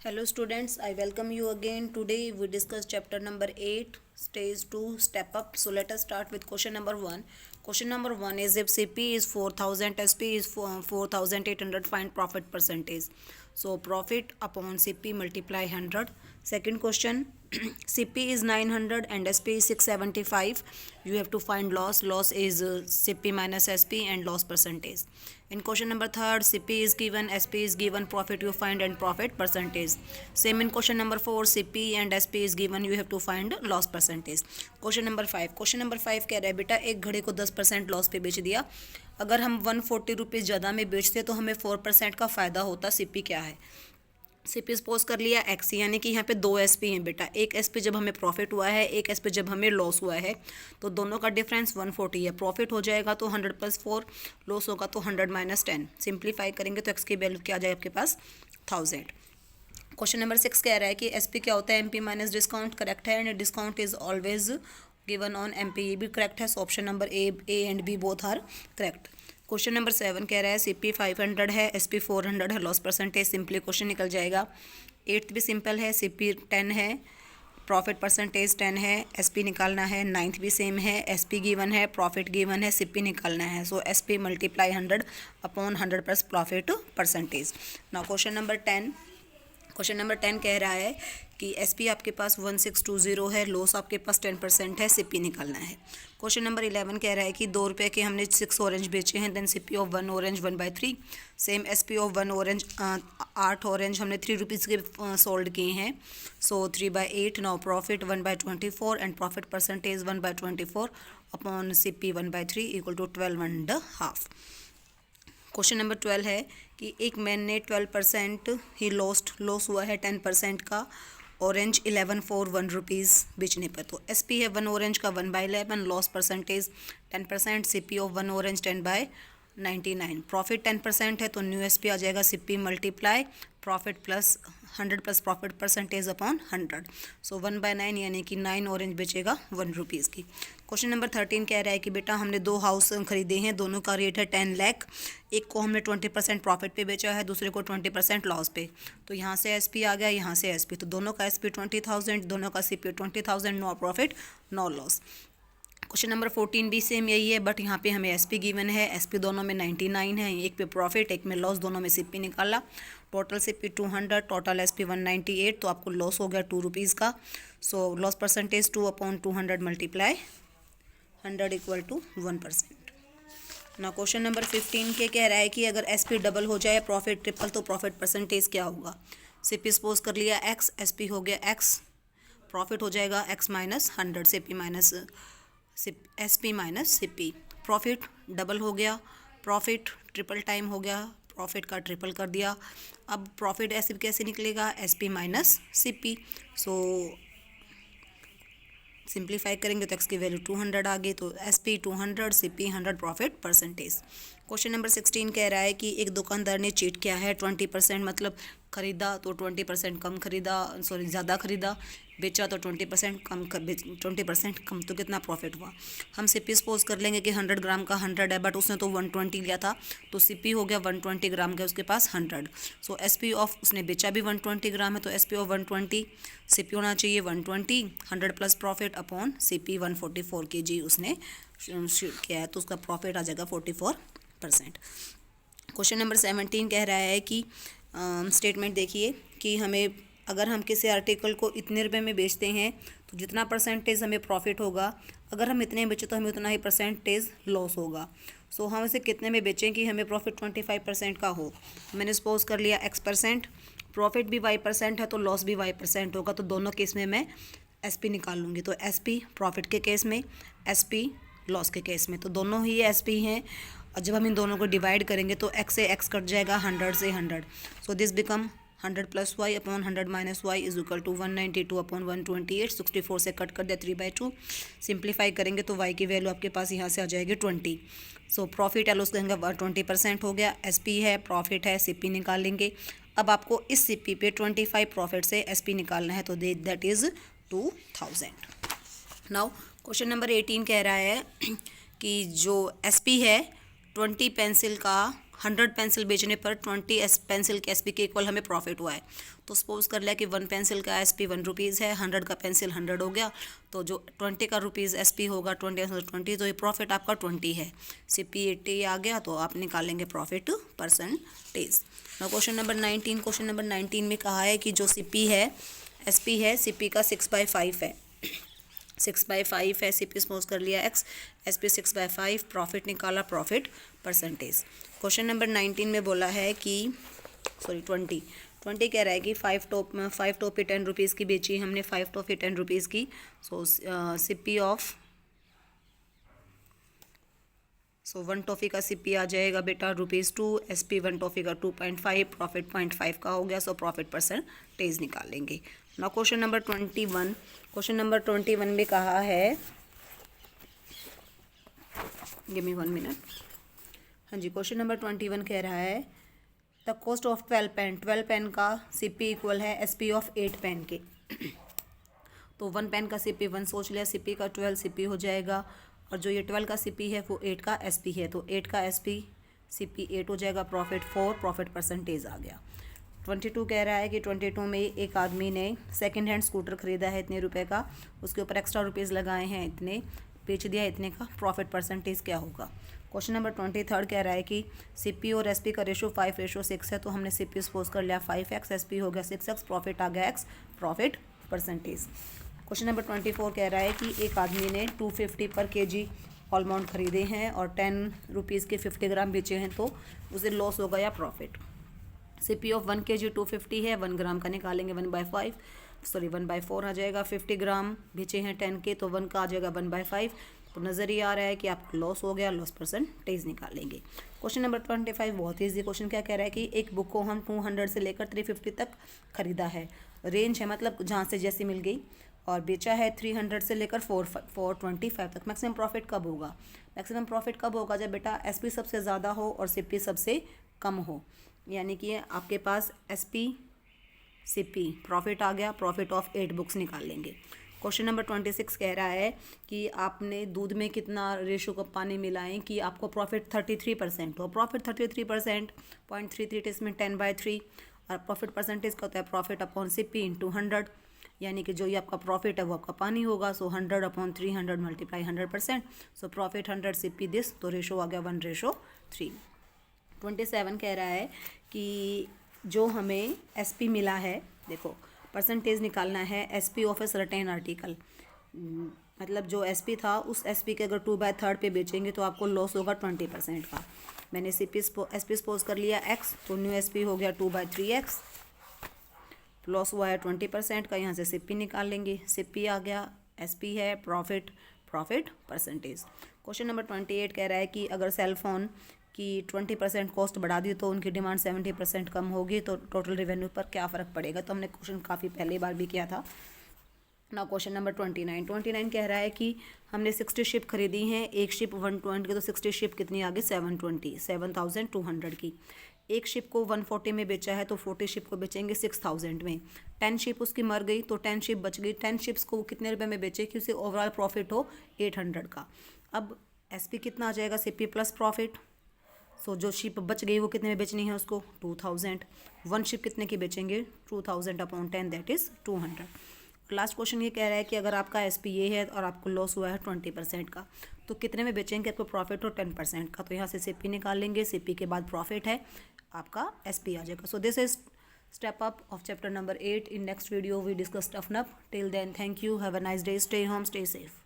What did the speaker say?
Hello students, I welcome you again. Today we discuss chapter number 8, stage 2, step up. So let us start with question number 1. Question number 1 is if CP is 4000, SP is 4800, find profit percentage. So profit upon CP multiply 100. Second question, CP is 900 and SP is 675. You have to find loss. Loss is CP minus SP and loss percentage. In question number 3, CP is given, SP is given, profit you find and profit percentage. Same in question number 4, CP and SP is given, you have to find loss percentage. Question number 5 कह रहा है बेटा एक घड़ी को 10% loss पे बेच दिया, अगर हम 140 रुपीज़ ज़्यादा में बेचते तो हमें 4% का फ़ायदा होता। सीपी क्या है? सीपी सपोज कर लिया एक्स, यानी कि यहाँ पे दो एसपी हैं बेटा। एक एसपी जब हमें प्रॉफिट हुआ है, एक एसपी जब हमें लॉस हुआ है, तो दोनों का डिफरेंस 140 है। प्रॉफिट हो जाएगा तो 100 + 4, लॉस होगा तो 100 - 10। सिंप्लीफाई करेंगे तो एक्स की वैल्यू क्या आ जाएगा आपके पास? 1000। क्वेश्चन नंबर 6 कह रहा है कि एसपी क्या होता है? MP minus discount. करेक्ट है, and discount is always given on MP. ये भी करेक्ट है। So option number A and B both are correct. Question number 7 कह रहा है सीपी 500 है, एसपी 400 है, लॉस परसेंटेज। सिंपली क्वेश्चन निकल जाएगा। 8th भी सिंपल है, सीपी 10 है, प्रॉफिट परसेंटेज 10 है, एसपी निकालना है। 9th भी सेम है, एसपी गिवन है, प्रॉफिट गिवन है, सीपी निकालना है। So SP multiply 100 upon 100 plus profit percentage. Now question number 10 कह रहा है कि एसपी आपके पास 1620 है, लॉस आपके पास 10% है, सीपी निकालना है। क्वेश्चन नंबर 11 कह रहा है कि 2 रुपये के हमने 6 ऑरेंज बेचे हैं, then CP of 1 orange 1/3। Same SP of 1 orange 8 orange हमने 3 रुपीज़ के सोल्ड किए हैं। So 3/8। Now profit 1/24 and profit percentage 1/24 upon CP 1/3 equal to 12.5। Question number 12 है कि एक मैन ने 12% ही लॉस हुआ है 10% का ऑरेंज 11 फॉर 1 रुपीज़ बेचने पर। तो एसपी है 1 ऑरेंज का 1/11, loss percentage 10%, CP of 1 orange 10/99। Profit 10% है तो न्यू एसपी आ जाएगा CP multiply profit plus 100 plus profit percentage upon 100। सो 1/9 यानी कि 9 ऑरेंज बेचेगा 1 रुपीज़ की। क्वेश्चन नंबर 13 कह रहा है कि बेटा हमने 2 हाउस खरीदे हैं, दोनों का रेट है 10 लाख। एक को हमने 20% प्रॉफिट पे बेचा है, दूसरे को 20% लॉस पे। तो यहाँ से एसपी आ गया, यहाँ से एसपी, तो दोनों का एसपी 20,000, दोनों का CP 20,000, no profit no loss. Question number 14 भी सेम यही है, बट यहाँ पे हमें एसपी गिवन है, एसपी दोनों में 99 है, एक पे प्रॉफिट एक में लॉस, दोनों में सीपी निकाला। टोटल सीपी 200, टोटल एसपी 198, तो आपको लॉस हो गया 2 रुपीज़ का। So loss percentage 2/200 multiply 100 equal to 1%। ना क्वेश्चन नंबर 15 के कह रहा है कि अगर एसपी डबल हो जाए, प्रॉफिट ट्रिपल, तो प्रॉफिट परसेंटेज क्या होगा? सीपी सपोज कर लिया एक्स, एसपी हो गया एक्स, प्रॉफिट हो जाएगा x minus 100, CP minus SP minus CP. Profit double हो गया, प्रॉफिट ट्रिपल टाइम हो गया, प्रॉफिट का ट्रिपल कर दिया। अब प्रॉफिट ऐसे कैसे निकलेगा? SP minus CP. So simplify करेंगे तो एक्स की वैल्यू 200 आ गई, तो SP 200, CP 100, profit percentage. Question number 16 कह रहा है कि एक दुकानदार ने चीट किया है 20%, मतलब खरीदा तो 20% कम खरीदा, सॉरी ज़्यादा खरीदा, बेचा तो 20% कम 20% कम, तो कितना प्रॉफिट हुआ? हम सीपी सपोज कर लेंगे कि 100 ग्राम का 100 है, बट उसने तो 120 लिया था, तो सीपी हो गया 120 ग्राम का, उसके पास 100। सो एसपी ऑफ, उसने बेचा भी 120 ग्राम है, तो एसपी ऑफ 120, सीपी होना चाहिए 120, 100 plus profit upon CP 144 kg उसने किया है, तो उसका प्रॉफिट आ जाएगा 44%। क्वेश्चन नंबर 17 कह रहा है कि स्टेटमेंट देखिए कि हमें अगर हम किसी आर्टिकल को इतने रुपए में बेचते हैं तो जितना परसेंटेज हमें प्रॉफिट होगा, अगर हम इतने बेचें तो हमें उतना ही परसेंटेज लॉस होगा। सो हम इसे कितने में बेचें कि हमें प्रॉफिट 25% का हो? मैंने सपोज कर लिया x%, प्रॉफिट भी y% है तो लॉस भी y% होगा, तो दोनों केस में मैं एसपी निकाल लूँगी। तो एसपी प्रॉफिट के केस में, एसपी लॉस के केस में, तो दोनों ही एसपी हैं। और जब हम इन दोनों को डिवाइड करेंगे तो x से x कट जाएगा, 100 से 100, so this become 100 plus Y upon 100 minus Y is equal to 192 upon 128। 64 से कट कर दिया 3/2। सिंप्लीफाई करेंगे तो y की वैल्यू आपके पास यहाँ से आ जाएगी 20। सो प्रॉफिट या लॉस कहेंगे 20% हो गया, एसपी है, प्रॉफिट है, सीपी निकाल लेंगे। अब आपको इस सीपी पे 25 प्रॉफिट से एसपी निकालना है, तो that is 2000। Now question number 18 कह रहा है कि जो एसपी है 20 पेंसिल का 100 पेंसिल बेचने पर 20 पेंसिल के एसपी के इक्वल हमें प्रॉफिट हुआ है। तो सपोज कर लिया कि 1 पेंसिल का एसपी 1 रुपीज़ है, 100 का पेंसिल 100 हो गया, तो जो 20 का रुपीज़ एसपी होगा 20, तो ये प्रॉफिट आपका 20 है। सीपी 80 आ गया, तो आप निकालेंगे profit percentage. Question number 19, question number 19 में कहा है कि जो सीपी है, एसपी है, सीपी का 6/5 है, 6/5 है, सीपी सपोज कर लिया x, एसपी 6/5, प्रॉफिट निकाला, प्रॉफिट परसेंटेज। क्वेश्चन नंबर 19 में बोला है कि 20 कह रहा है कि 5 टॉफी 10 रुपीज़ की बेची हमने, 5 टॉफी 10 रुपीज़ की। सो सीपी ऑफ 1 टॉफ़ी का सीपी आ जाएगा बेटा ₹2, एसपी 1 टॉफ़ी का 2.5, प्रॉफिट 0.5 का हो गया। सो प्रॉफिट परसेंटेज निकालेंगे ना। क्वेश्चन नंबर 21, क्वेश्चन नंबर 21 में कहा है, गिव मी 1 मिनट। हाँ जी, क्वेश्चन नंबर 21 कह रहा है द कॉस्ट ऑफ 12 पेन का सीपी इक्वल है एसपी ऑफ 8 पेन के। तो 1 पेन का सीपी 1 सोच लिया, सीपी का 12 सीपी हो जाएगा, और जो ये 12 का सीपी है वो 8 का एसपी है, तो 8 का एसपी सीपी 8 हो जाएगा, प्रॉफिट 4, प्रॉफिट परसेंटेज आ गया। 22 कह रहा है कि 22 में एक आदमी ने सेकंड हैंड स्कूटर ख़रीदा है इतने रुपए का, उसके ऊपर एक्स्ट्रा रुपीज़ लगाए हैं इतने, बेच दिया इतने का, प्रॉफिट परसेंटेज क्या होगा। क्वेश्चन नंबर 23 कह रहा है कि सीपी और एसपी का रेशो 5:6 है, तो हमने सीपी सपोज कर लिया 5x, एसपी हो गया 6x, प्रॉफिट आ गया x, profit percentage. Question number 24 कह रहा है कि एक आदमी ने 250 पर केजी आलमंड खरीदे हैं और 10 रुपीज़ के 50 ग्राम बेचे हैं, तो उसे लॉस होगा या प्रॉफिट। सीपी ऑफ 1 kg 250 है, 1 ग्राम का निकालेंगे 1/4 आ जाएगा। 50 ग्राम बेचे हैं 10 के, तो 1 का आ जाएगा 1/5। तो नज़र ही आ रहा है कि आपको लॉस हो गया, लॉस परसेंटेज निकालेंगे। क्वेश्चन नंबर 25 बहुत ईजी क्वेश्चन क्या कह रहा है कि एक बुक को हम 200 से लेकर 350 तक खरीदा है, रेंज है मतलब जहाँ से जैसी मिल गई, और बेचा है 300 से लेकर 425 तक। मैक्सिमम प्रॉफिट कब होगा? मैक्सिमम प्रॉफिट कब होगा? जब बेटा एसपी सबसे ज़्यादा हो और सीपी सबसे कम हो, यानी कि आपके पास एसपी सीपी प्रॉफिट आ गया, प्रॉफिट ऑफ 8 बुक्स निकाल लेंगे। क्वेश्चन नंबर 26 कह रहा है कि आपने दूध में कितना रेशो का पानी मिलाएं कि आपको प्रॉफिट 33% हो। प्रॉफिट 33%, 0.33 इसमें 10/3, और प्रॉफिट परसेंटेज का होता है प्रॉफिट अपॉन सीपी इंटू 100, यानी कि जो ये आपका प्रॉफिट है वो आपका पानी होगा। सो 100/300 multiply 100%, so profit 100 CP this, तो रेशो आ गया 1:3। 27 कह रहा है कि जो हमें एसपी मिला है, देखो परसेंटेज निकालना है SP of a certain article, मतलब जो एसपी था उस एसपी के अगर 2/3 पे बेचेंगे तो आपको लॉस होगा 20% का। मैंने एसपी सपोज कर लिया x, तो न्यू एसपी हो गया 2/3x, लॉस हुआ है 20% का। यहाँ से सीपी निकाल लेंगे, सीपी आ गया, एसपी है, प्रॉफिट परसेंटेज। क्वेश्चन नंबर 28 कह रहा है कि अगर सेल फोन की 20% कॉस्ट बढ़ा दी तो उनकी डिमांड 70% कम होगी, तो टोटल रेवेन्यू पर क्या फ़र्क पड़ेगा। तो हमने क्वेश्चन काफ़ी पहले बार भी किया था ना। क्वेश्चन नंबर 29 कह रहा है कि हमने 60 शिप खरीदी हैं, एक शिप 120 की, तो 60 शिप कितनी आ गई 7,200 की। एक शिप को 140 में बेचा है, तो 40 शिप को बेचेंगे 6,000 में। 10 शिप उसकी मर गई तो 10 शिप बच गई, 10 शिप्स को कितने रुपए में बेचे कि उसे ओवरऑल प्रॉफिट हो 800 का। अब एसपी कितना आ जाएगा, सीपी प्लस प्रॉफिट। सो जो शिप बच गई वो कितने में बेचनी है उसको 2000। 1 शिप कितने की बेचेंगे 2000/10, दैट इज़ 200। लास्ट क्वेश्चन ये कह रहा है कि अगर आपका एसपी ये है और आपको लॉस हुआ है 20% का, तो कितने में बेचेंगे आपको प्रॉफिट हो 10% का। तो यहाँ से सीपी निकाल लेंगे, सीपी के बाद प्रॉफिट है, आपका एसपी आ जाएगा। So this is step up of chapter number 8। In next video we discuss toughen up. Till then thank you, have a nice day, stay home, stay safe.